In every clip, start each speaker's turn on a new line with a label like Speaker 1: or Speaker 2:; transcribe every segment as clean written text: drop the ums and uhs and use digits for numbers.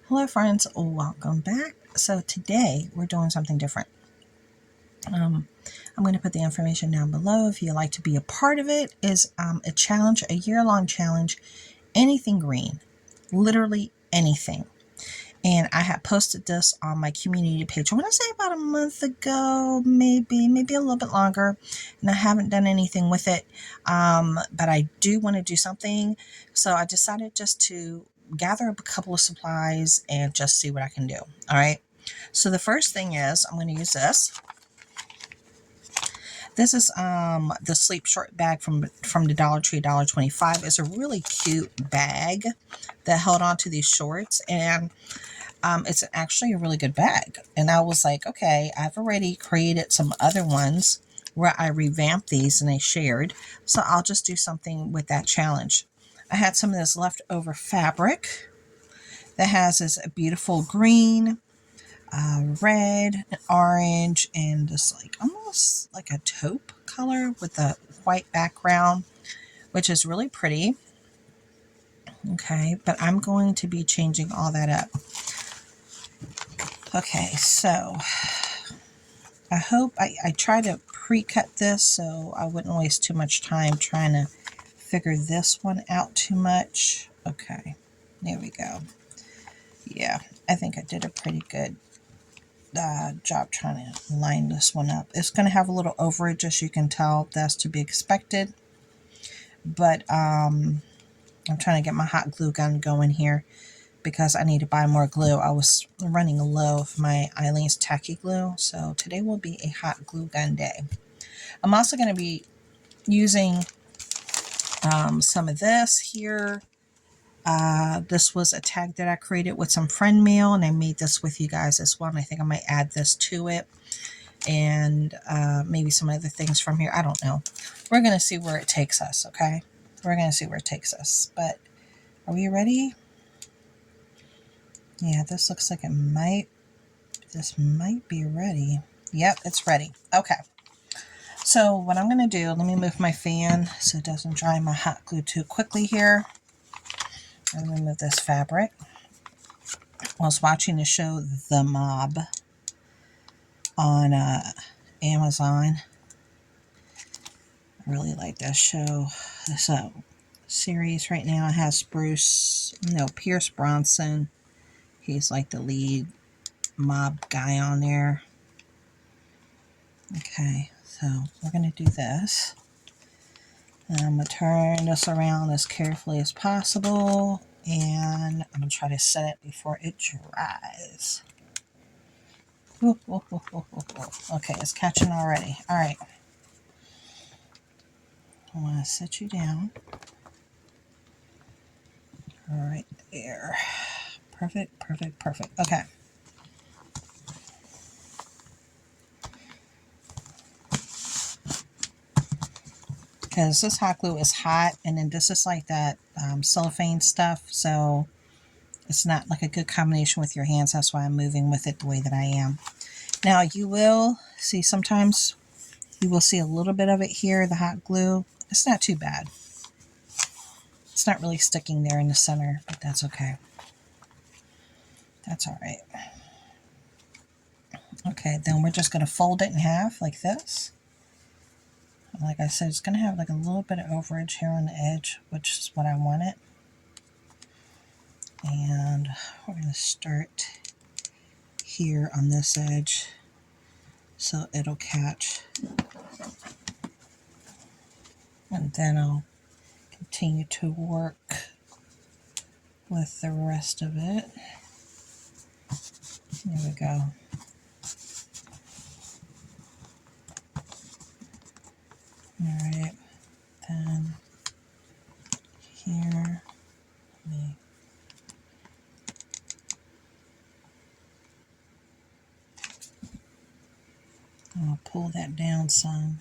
Speaker 1: Hello friends, welcome back. So today we're doing something different. I'm going to put the information down below if you'd like to be a part of it. Is a challenge, a year-long challenge, anything green, literally anything. And I had posted this on my community page, I want to say about a month ago, maybe a little bit longer, and I haven't done anything with it, but I do want to do something. So I decided just to gather up a couple of supplies and just see what I can do. All right. So the first thing is I'm going to use this. This is the sleep short bag from the Dollar Tree, $1.25. It's a really cute bag that held on to these shorts, and it's actually a really good bag. And I was like, okay, I've already created some other ones where I revamped these and I shared, so I'll just do something with that challenge. I had some of this leftover fabric that has this beautiful green, red, and orange, and this like almost like a taupe color with a white background, which is really pretty. Okay, but I'm going to be changing all that up. Okay, so I hope I try to pre-cut this so I wouldn't waste too much time trying to figure this one out too much. Okay, there we go. Yeah, I think I did a pretty good job trying to line this one up. It's going to have a little overage, as you can tell. That's to be expected. But I'm trying to get my hot glue gun going here because I need to buy more glue. I was running low of my Eileen's tacky glue, so today will be a hot glue gun day. I'm also going to be using some of this here. This was a tag that I created with some friend mail, and I made this with you guys as well. And I think I might add this to it, and maybe some other things from here. I don't know. We're going to see where it takes us, okay? We're going to see where it takes us. But are we ready? Yeah, this looks like this might be ready. Yep, it's ready. Okay. So what I'm going to do, let me move my fan so it doesn't dry my hot glue too quickly here. I'm going to move this fabric. I was watching the show The Mob on Amazon. I really like that show. This series right now has Pierce Bronson. He's like the lead mob guy on there. Okay, so we're going to do this. And I'm going to turn this around as carefully as possible, and I'm going to try to set it before it dries. Ooh, ooh, ooh, ooh, ooh, ooh. Okay, it's catching already. All right. I want to set you down. Right there. Perfect, perfect, perfect. Okay. Because this hot glue is hot, and then this is like that cellophane stuff, so it's not like a good combination with your hands. That's why I'm moving with it the way that I am. Now you will see sometimes you will see a little bit of it here, the hot glue. It's not too bad. It's not really sticking there in the center, but that's okay. That's all right. Okay, then we're just going to fold it in half like this. Like I said, it's going to have like a little bit of overage here on the edge, which is what I wanted. And we're going to start here on this edge so it'll catch. And then I'll continue to work with the rest of it. There we go. Alright, then here, I'll pull that down some.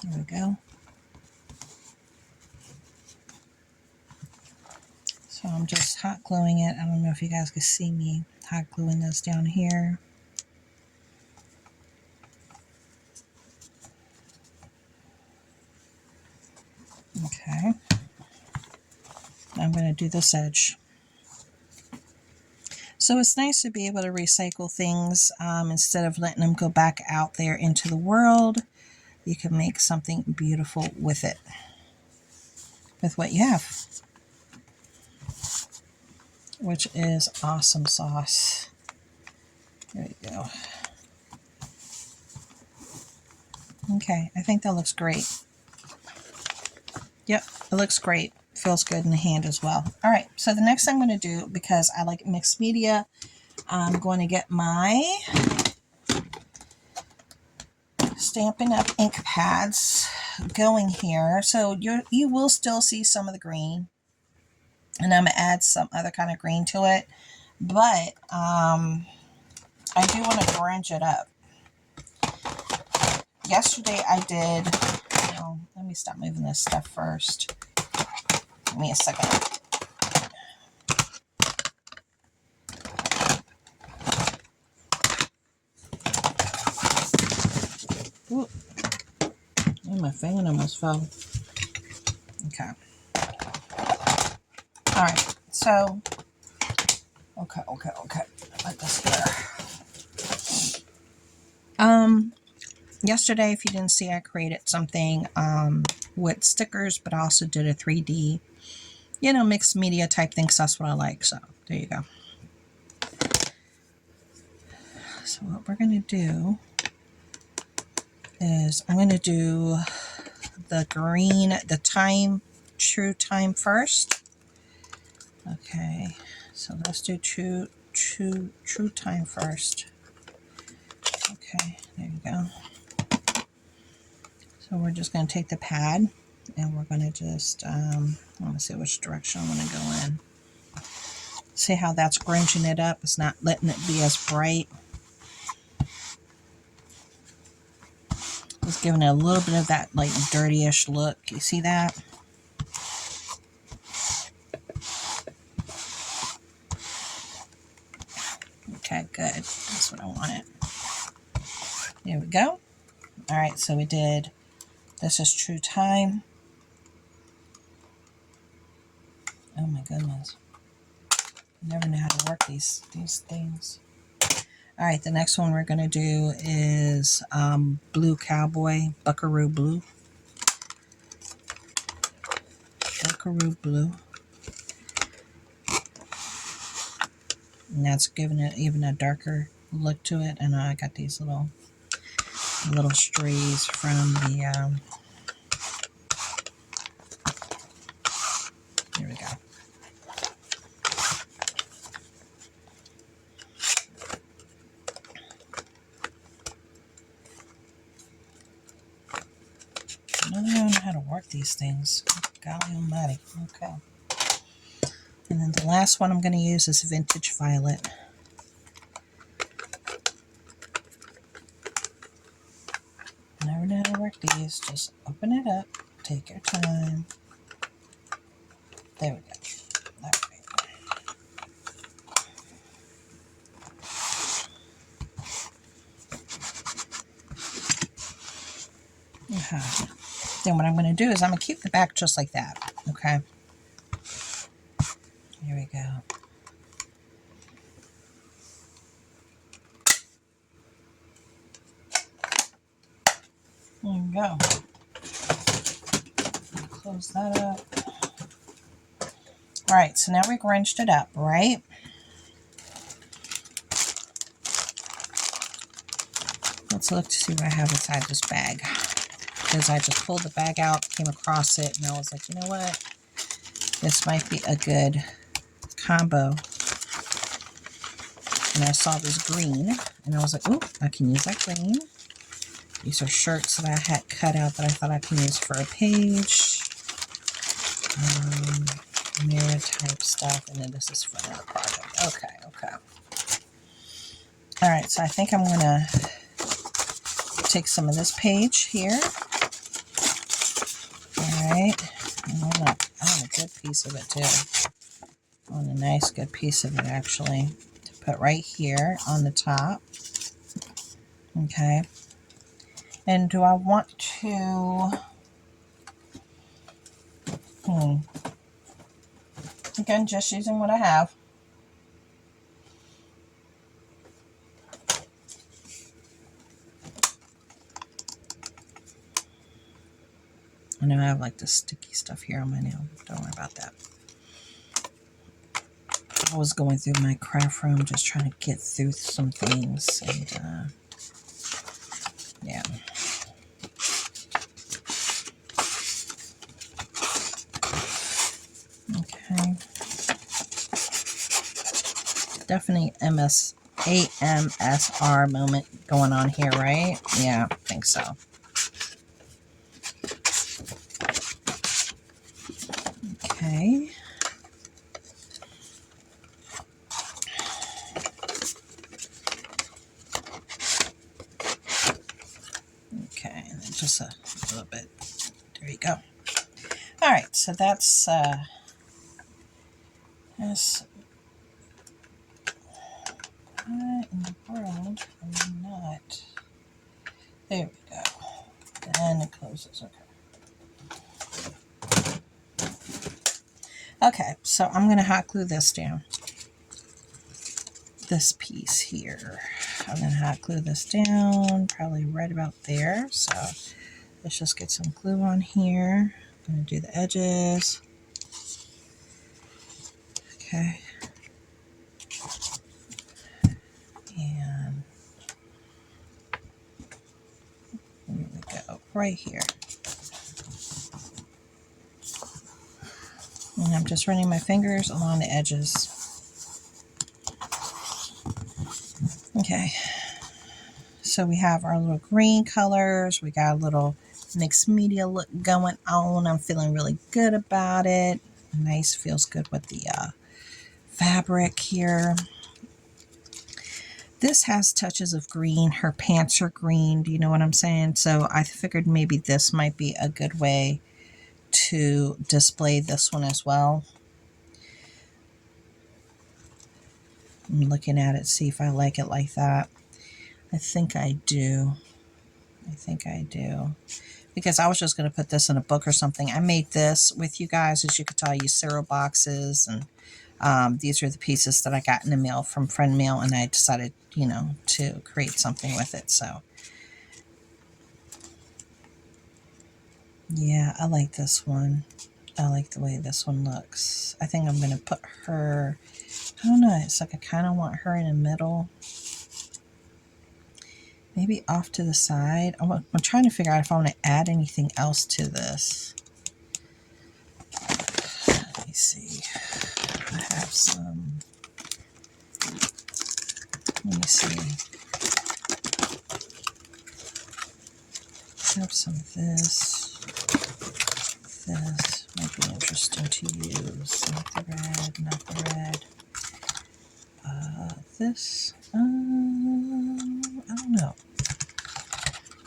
Speaker 1: There we go. So I'm just hot gluing it. I don't know if you guys can see me hot gluing this down here. Okay. I'm going to do this edge. So it's nice to be able to recycle things instead of letting them go back out there into the world. You can make something beautiful with it, with what you have, which is awesome sauce. There you go. Okay, I think that looks great. Yep, it looks great. Feels good in the hand as well. All right, so the next thing I'm going to do, because I like mixed media, I'm going to get my Stampin' Up! Ink pads going here. So you will still see some of the green, and I'm going to add some other kind of green to it. But I do want to orange it up. Yesterday I did, oh, let me stop moving this stuff first. Give me a second. Ooh. Oh, my fan almost fell. Okay. All right. So, okay. Like this here. Yesterday, if you didn't see, I created something with stickers, but I also did a 3D, mixed media type thing, because that's what I like. So, there you go. So, what we're going to do is I'm going to do the green, the time, true time first. Okay, so let's do true time first. Okay, there you go. So we're just going to take the pad and we're going to just, I want to see which direction I want to go in. See how that's grunging it up? It's not letting it be as bright. It's giving it a little bit of that like dirtyish look. You see that? Okay, good. That's what I wanted. There we go. All right, so we did, this is true time. Oh my goodness. I never know how to work these things. All right, the next one we're going to do is Blue Cowboy, Buckaroo Blue. Buckaroo Blue. And that's giving it even a darker look to it. And I got these little strays from the, here we go. I don't know how to work these things. Golly almighty. Okay. And then the last one I'm going to use is Vintage Violet. Never know how to work these. Just open it up. Take your time. There we go. All right. Then what I'm going to do is I'm going to keep the back just like that. Okay. Here we go. There we go. Close that up. All right, so now we grunched it up, right? Let's look to see what I have inside this bag. Because I just pulled the bag out, came across it, and I was like, you know what? This might be a good combo. And I saw this green, and I was like, oh, I can use that green. These are shirts that I had cut out that I thought I can use for a page. Mirror type stuff, and then this is for another project. Okay. All right, so I think I'm going to take some of this page here. All right, and I want a good piece of it too. I want a nice good piece of it actually to put right here on the top. Okay, and do I want to, again, just using what I have. I have like this sticky stuff here on my nail. Don't worry about that. I was going through my craft room just trying to get through some things, and yeah. Okay. Definitely AMSR moment going on here, right? Yeah, I think so. Okay. Okay, and then just a little bit. There you go. All right, so that's why in the world am I not? There we go. Then it closes. Okay. Okay, so I'm going to hot glue this down. This piece here. I'm going to hot glue this down, probably right about there. So let's just get some glue on here. I'm going to do the edges. Okay. And here we go, right here. And I'm just running my fingers along the edges. Okay. So we have our little green colors. We got a little mixed media look going on. I'm feeling really good about it. Nice, feels good with the fabric here. This has touches of green. Her pants are green. Do you know what I'm saying? So I figured maybe this might be a good way to display this one as well. I'm looking at it, see if I like it like that. I think I do. I think I do. Because I was just going to put this in a book or something. I made this with you guys. As you could tell, I use cereal boxes. And these are the pieces that I got in the mail from Friend Mail. And I decided, you know, to create something with it. So, yeah, I like this one. I like the way this one looks. I think I'm going to put her, I don't know, it's like I kind of want her in the middle. Maybe off to the side. I'm trying to figure out if I want to add anything else to this. Let me see. I have some. Let me see. I have some of this. This might be interesting to use. Not the red, not the red. This. I don't know.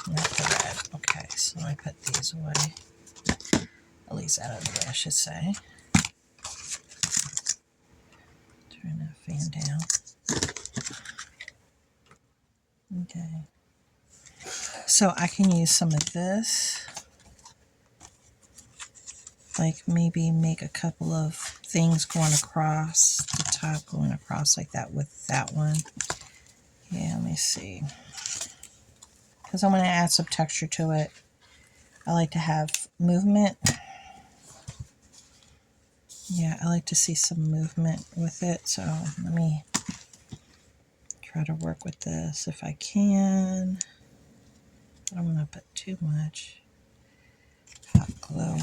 Speaker 1: Not the red. Okay, so I put these away. At least out of the way, I should say. Turn that fan down. Okay. So I can use some of this. Like maybe make a couple of things going across the top, going across like that with that one. Yeah, let me see. Because I'm going to add some texture to it. I like to have movement. Yeah, I like to see some movement with it. So let me try to work with this if I can. I don't want to put too much hot glue.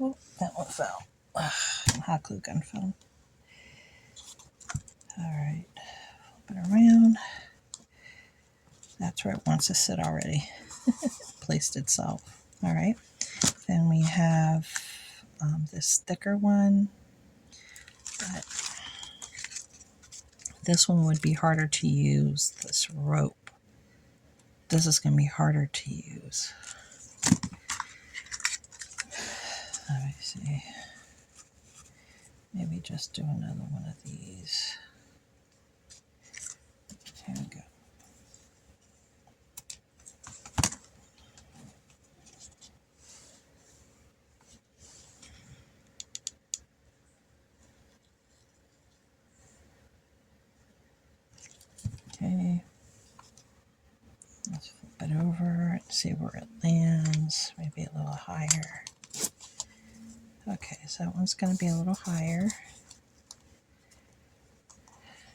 Speaker 1: Oh, that one fell. Hot glue gun fell. All right, flip it around. That's where it wants to sit already. Placed itself. All right. Then we have this thicker one. But this one would be harder to use, this rope. This is going to be harder to use. Let me see. Maybe just do another one of these. Here we go. Okay. Let's flip it over and see where it lands. Maybe a little higher. Okay, so that one's going to be a little higher.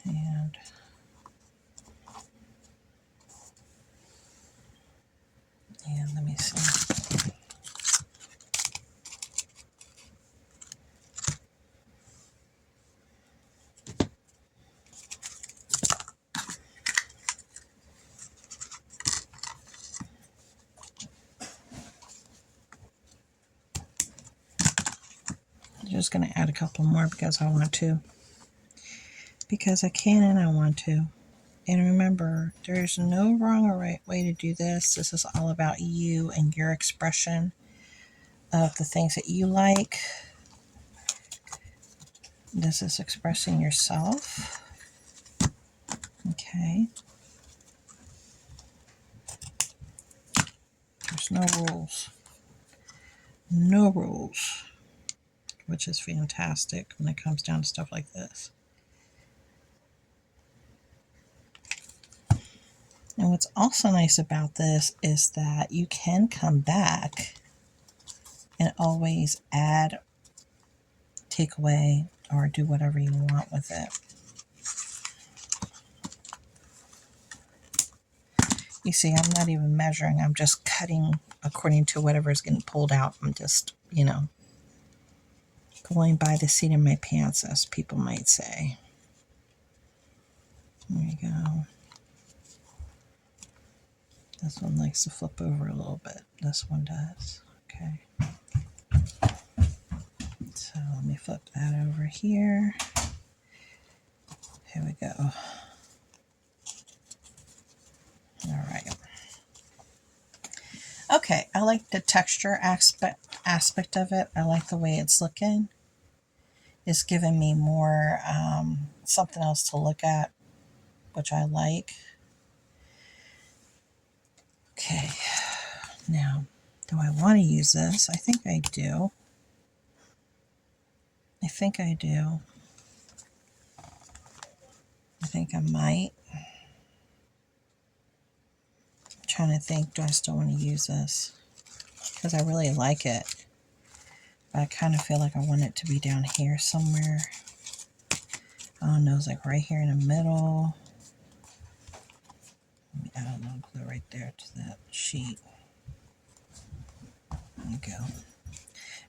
Speaker 1: And let me see. I'm just going to add a couple more because I want to. Because I can and I want to. And remember, there's no wrong or right way to do this. This is all about you and your expression of the things that you like. This is expressing yourself. Okay. There's no rules. No rules. Which is fantastic when it comes down to stuff like this. And what's also nice about this is that you can come back and always add, take away, or do whatever you want with it. You see, I'm not even measuring. I'm just cutting according to whatever is getting pulled out. I'm just, you know, going by the seat of my pants, as people might say. There you go. This one likes to flip over a little bit. This one does. Okay. So let me flip that over here. Here we go. All right. Okay, I like the texture aspect of it. I like the way it's looking. It's giving me more something else to look at, which I like. Okay, now, do I want to use this? I think I do. I think I do. I think I might. I'm trying to think, do I still want to use this? Because I really like it. But I kind of feel like I want it to be down here somewhere. I don't know, it's like right here in the middle. Let me add a little glue right there to that sheet. There you go.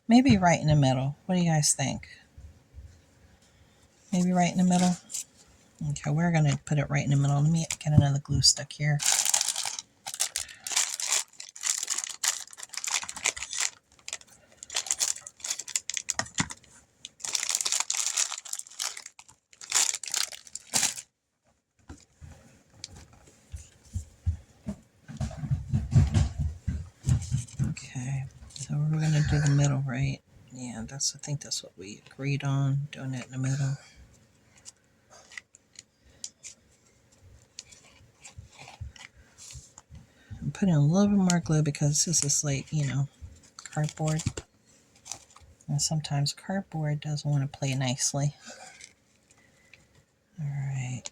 Speaker 1: Maybe right in the middle. What do you guys think? Maybe right in the middle? Okay, we're going to put it right in the middle. Let me get another glue stick here. Okay, so we're going to do the middle, right? Yeah, I think that's what we agreed on, doing it in the middle. I'm putting a little bit more glue because this is like, you know, cardboard. And sometimes cardboard doesn't want to play nicely. All right,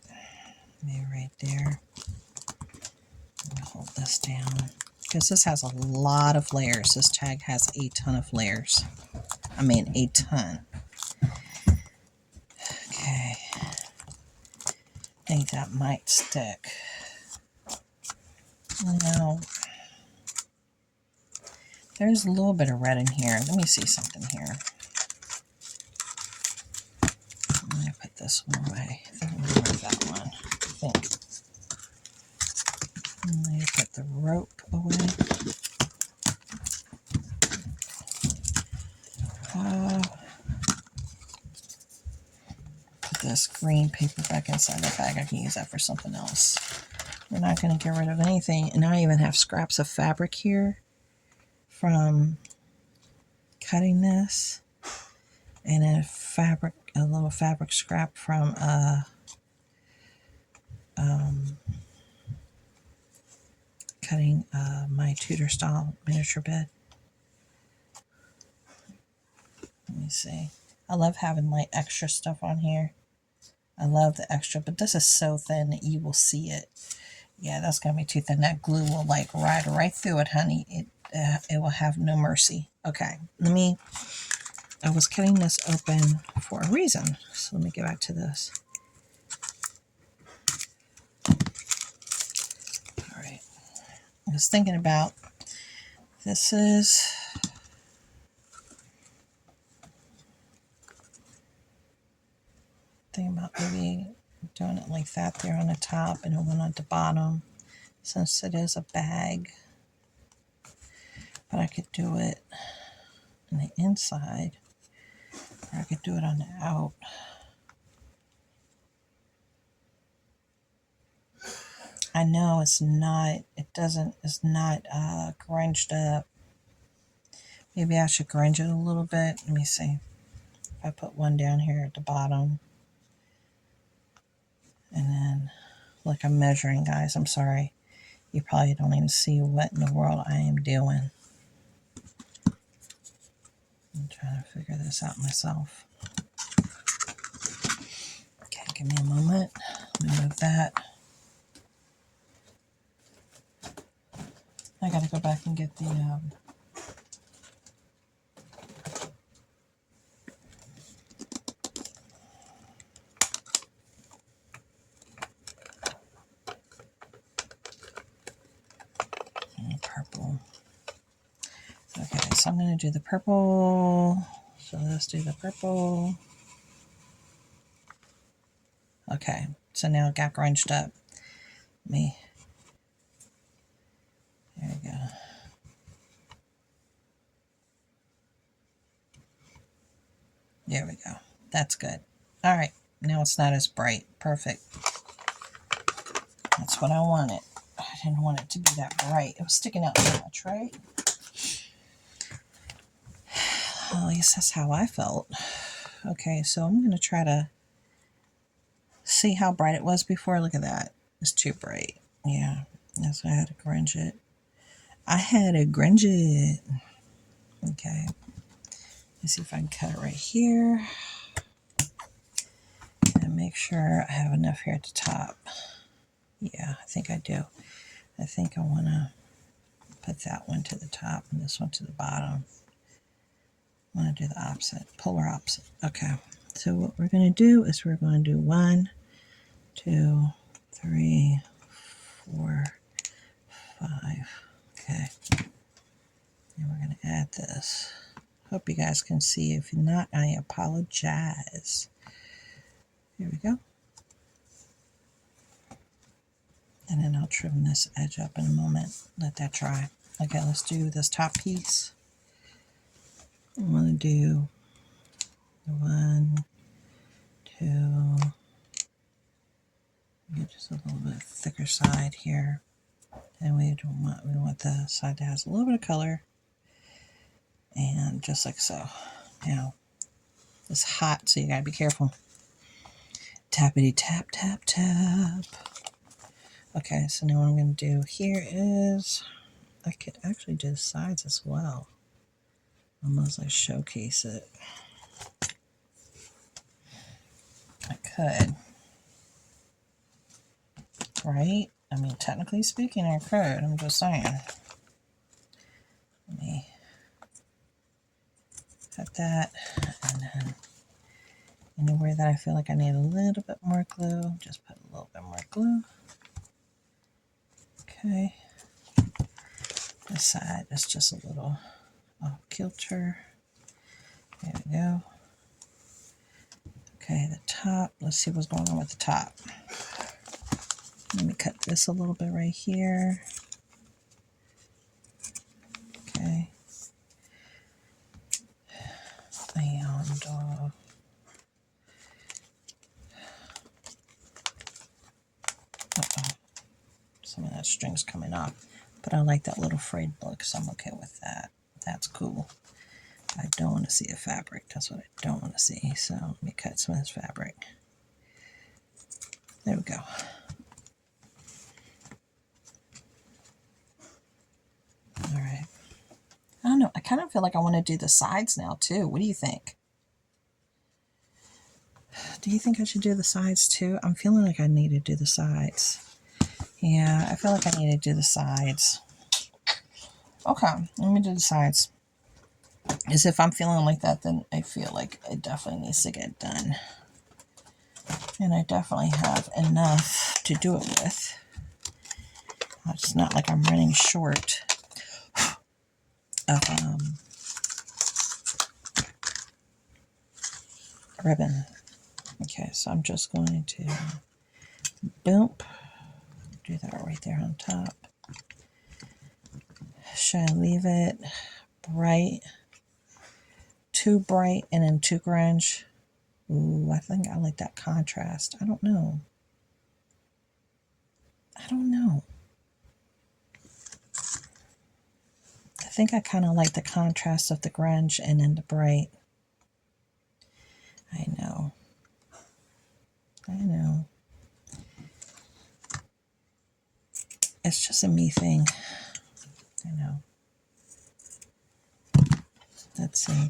Speaker 1: maybe right there. Hold this down because this has a lot of layers. This tag has a ton of layers. I mean, a ton. Okay. I think that might stick. Now, there's a little bit of red in here. Let me see something here. I'm going to put this one away. I think I'm going to remove that one. I think. I'm going to put the rope away. Put this green paper back inside the bag. I can use that for something else. We're not going to get rid of anything. And I even have scraps of fabric here from cutting this. And a little fabric scrap from cutting my Tudor style miniature bed. Let me see. I love having like extra stuff on here. I love the extra, but this is so thin that you will see it. Yeah, that's gonna be too thin. That glue will like ride right through it, honey. It will have no mercy. Okay, let me I was cutting this open for a reason. So let me get back to this. All right. I was thinking about, this is, thinking about maybe doing it like that there on the top and one on the bottom, since it is a bag. But I could do it on the inside, or I could do it on the out. I know it's not, it's not grunged up. Maybe I should grunge it a little bit. Let me see. If I put one down here at the bottom. And then, like, I'm measuring, guys. I'm sorry. You probably don't even see what in the world I am doing. I'm trying to figure this out myself. Okay, give me a moment. Let me move that. I gotta go back and get the purple. Okay, so I'm gonna do the purple. So let's do the purple. Okay, so now it got grunged up. There we go. There we go. That's good. All right, now it's not as bright. Perfect. That's what I wanted. I didn't want it to be that bright. It was sticking out too much, right? Well, at least that's how I felt. Okay, so I'm going to try to see how bright it was before. Look at that. It's too bright. Yeah, that's why I had to grunge it. Okay. Let's see if I can cut it right here. And make sure I have enough here at the top. Yeah, I think I do. I think I want to put that one to the top and this one to the bottom. I want to do the opposite, polar opposite. Okay, so what we're going to do is we're going to do 1, 2, 3, 4, 5. Okay, and we're going to add this. Hope you guys can see. If not, I apologize. Here we go. And then I'll trim this edge up in a moment. Let that dry. Okay, let's do this top piece. I'm going to do 1, 2, get just a little bit thicker side here. And we want the side that has a little bit of color. And just like so. Now, it's hot, so you gotta be careful. Tappity tap, tap, tap. Okay, so now what I'm gonna do here is, I could actually do the sides as well. Almost like showcase it. I could. Right? I mean, technically speaking, I could. I'm just saying. Let me cut that. And then anywhere that I feel like I need a little bit more glue, just put a little bit more glue. Okay. This side is just a little off kilter. There we go. Okay, the top. Let's see what's going on with the top. Let me cut this a little bit right here. Okay. And uh-oh. Some of that string's coming off. But I like that little frayed look, so I'm okay with that. That's cool. I don't want to see a fabric. That's what I don't want to see. So let me cut some of this fabric. There we go. All right. I don't know. I kind of feel like I want to do the sides now too. What do you think? Do you think I should do the sides too? I'm feeling like I need to do the sides. Yeah, I feel like I need to do the sides. Okay, let me do the sides. is if I'm feeling like that, then I feel like it definitely needs to get done. And I definitely have enough to do it with. It's not like I'm running short of ribbon. Okay, so I'm just going to boom, do that right there on top. Should I leave it bright, too bright, and then too grunge? Ooh, I think I like that contrast. I don't know. I don't know. I think I kind of like the contrast of the grunge and then the bright. I know. I know. It's just a me thing. I know. Let's see.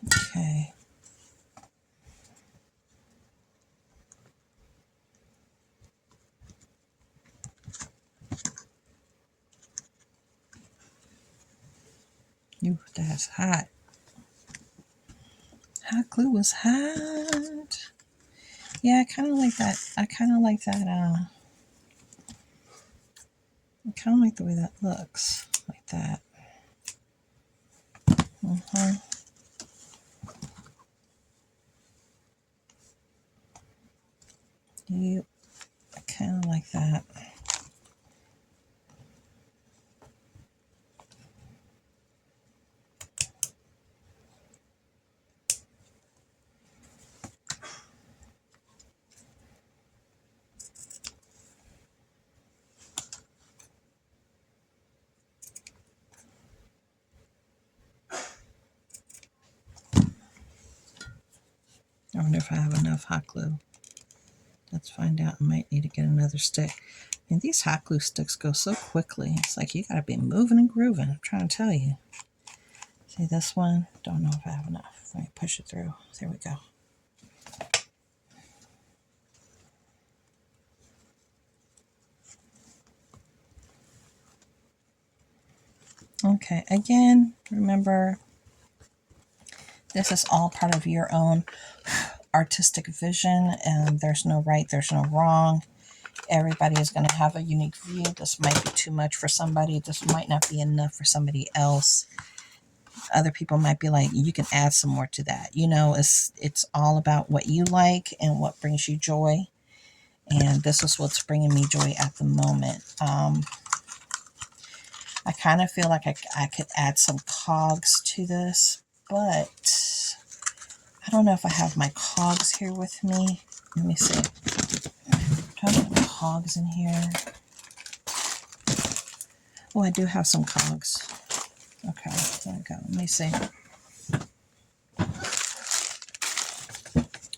Speaker 1: Okay. Ooh, that's hot. Hot glue is hot. Yeah, I kind of like that. I kind of like that. I kind of like the way that looks. Like that. Yep. I kind of like that. I wonder if I have enough hot glue. Let's find out. I might need to get another stick. And these hot glue sticks go so quickly. It's like you gotta be moving and grooving. I'm trying to tell you. See this one? Don't know if I have enough. Let me push it through. There we go. Okay, again, remember, this is all part of your own artistic vision, and there's no right, there's no wrong. Everybody is going to have a unique view. This might be too much for somebody. This might not be enough for somebody else. Other people might be like, you can add some more to that. You know, it's all about what you like and what brings you joy. And this is what's bringing me joy at the moment. I kind of feel like I could add some cogs to this, but I don't know if I have my cogs here with me. Let me see. Do I have cogs in here? Oh, I do have some cogs. Okay, there we go. Let me see.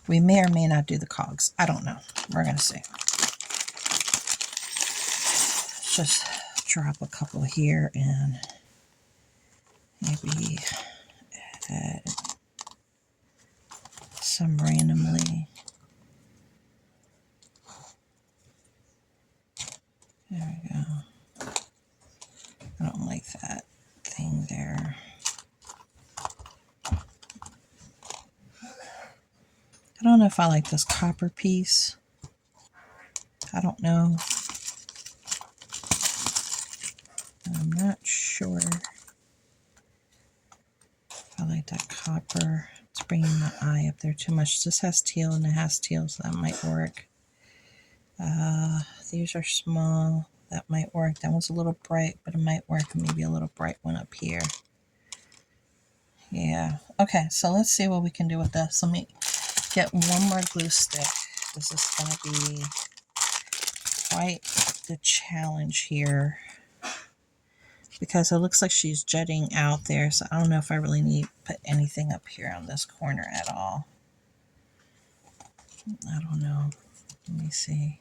Speaker 1: We may or may not do the cogs. I don't know. We're going to see. Let's just drop a couple here and maybe add some randomly. There we go. I don't like that thing there. I don't know if I like this copper piece. I don't know. I'm not sure if I like that copper. It's bringing my eye up there too much. This has teal and it has teal, so that might work. These are small. That might work. That one's a little bright, but it might work. Maybe a little bright one up here. Yeah. Okay, so let's see what we can do with this. Let me get one more glue stick. This is going to be quite the challenge here because it looks like she's jutting out there, so I don't know if I really need to put anything up here on this corner at all. I don't know. Let me see.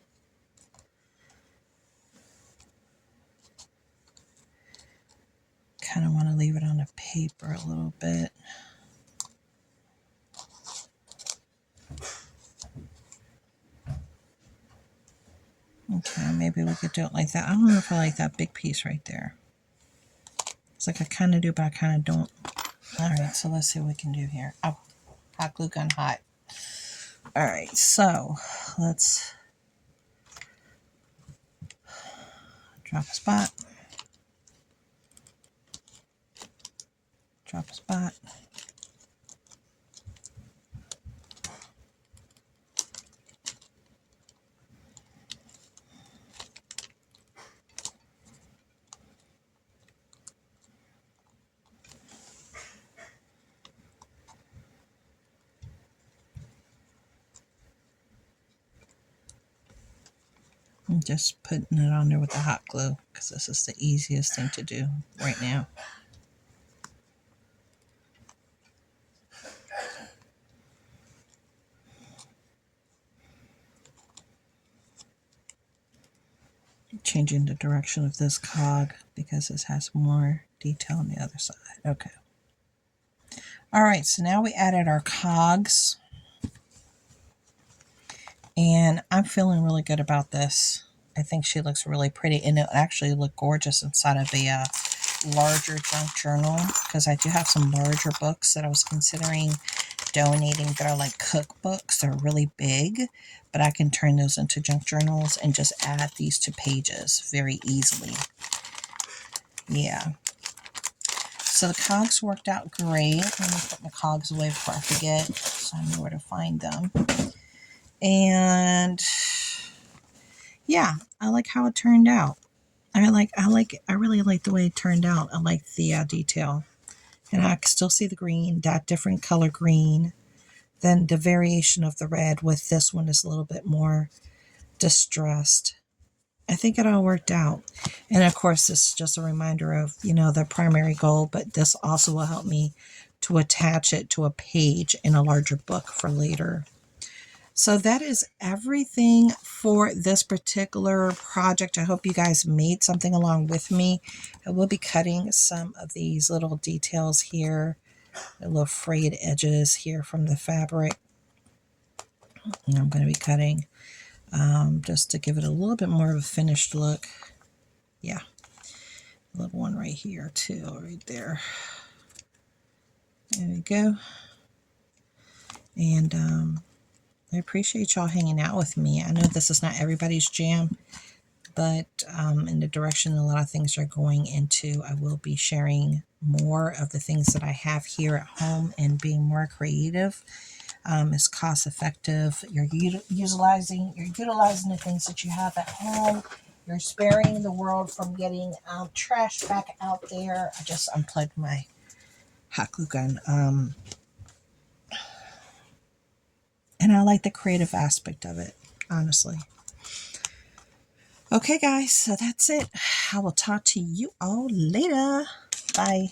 Speaker 1: Kind of want to leave it on the paper a little bit. maybe we could do it like that. I don't know if I like that big piece right there. It's like I kind of do, but I kind of don't. All right, so let's see what we can do here. Oh, hot glue gun hot. All right, so let's drop a spot. Drop a spot. I'm just putting it on there with the hot glue because this is the easiest thing to do right now. Changing the direction of this cog because this has more detail on the other side. Okay. All right, so now we added our cogs. And I'm feeling really good about this. I think she looks really pretty, and it'll actually look gorgeous inside of a larger junk journal, because I do have some larger books that I was considering donating that are like cookbooks. They're really big, but I can turn those into junk journals and just add these to pages very easily. Yeah. So the cogs worked out great. Let me put my cogs away before I forget, so I know where to find them. And yeah, I like how it turned out. I really like the way it turned out. I like the detail. And I can still see the green, that different color green. Then the variation of the red with this one is a little bit more distressed. I think it all worked out. And of course, this is just a reminder of, the primary goal, but this also will help me to attach it to a page in a larger book for later. So that is everything for this particular project. I hope you guys made something along with me. I will be cutting some of these little details here, the little frayed edges here from the fabric. And I'm going to be cutting just to give it a little bit more of a finished look. Yeah, a little one right here too, right there. There we go. And I appreciate y'all hanging out with me. I know this is not everybody's jam, but in the direction a lot of things are going into, I will be sharing more of the things that I have here at home, and being more creative is cost effective. You're utilizing the things that you have at home. You're sparing the world from getting trash back out there. I just unplugged my hot glue gun. And I like the creative aspect of it, honestly. Okay, guys, so that's it. I will talk to you all later. Bye.